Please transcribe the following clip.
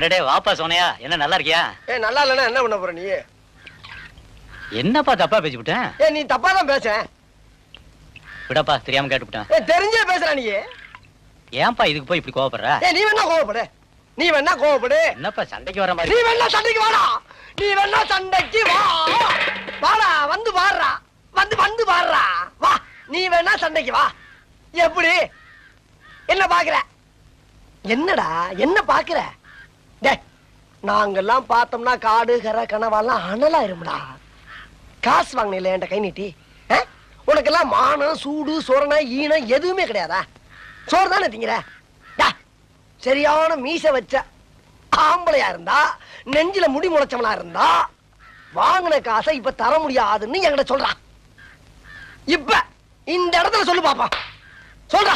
அடடே வாப்பா சோனையா, என்ன நல்லா இருக்கியா? நல்லா இல்லன்னா என்ன பண்ண போற நீ? என்னப்பா தப்பா பேசிவிட்டேன்? நீ தப்பா தான் பேச. விடப்பா, தெரியாம கேட்டுவிட்டேன். தெரிஞ்சே பேசுற நீ. ஏன்பா இதுக்கு போய் இப்படி கோவப்படுற? நீ வேணா கோவப்படு, நீ வேணா கோவப்படு. என்னப்பா சண்டைக்கு வர மாதிரி? நீ வேணா சண்டைக்கு வாடா, நீ வேணா சண்டைக்கு வா. வாடா, வந்து பாடுறா, வந்து பாடுறா, வா. நீ வேணா சண்டைக்கு வா. எப்படி? என்ன பாக்குற? என்னடா என்ன பாக்குற? நாங்கெல்லாம் பார்த்தோம்னா காடு கரை கனவாலாம் அனலா இருமுடா. காசு வாங்கின என்கிட்ட கை நீட்டி. உனக்கெல்லாம் மானம் சூடு சொரணை ஈனம் எதுவுமே கிடையாதா? சோறு தானே திங்கிற? சரியான மீச வச்ச ஆம்பளையா இருந்தா, நெஞ்சில முடி முளைச்சவனா இருந்தா, வாங்கின காசை இப்ப தர முடியாதுன்னு என்கிட்ட சொல்றான். இப்ப இந்த இடத்துல சொல்லு பாப்பா, சொல்றா.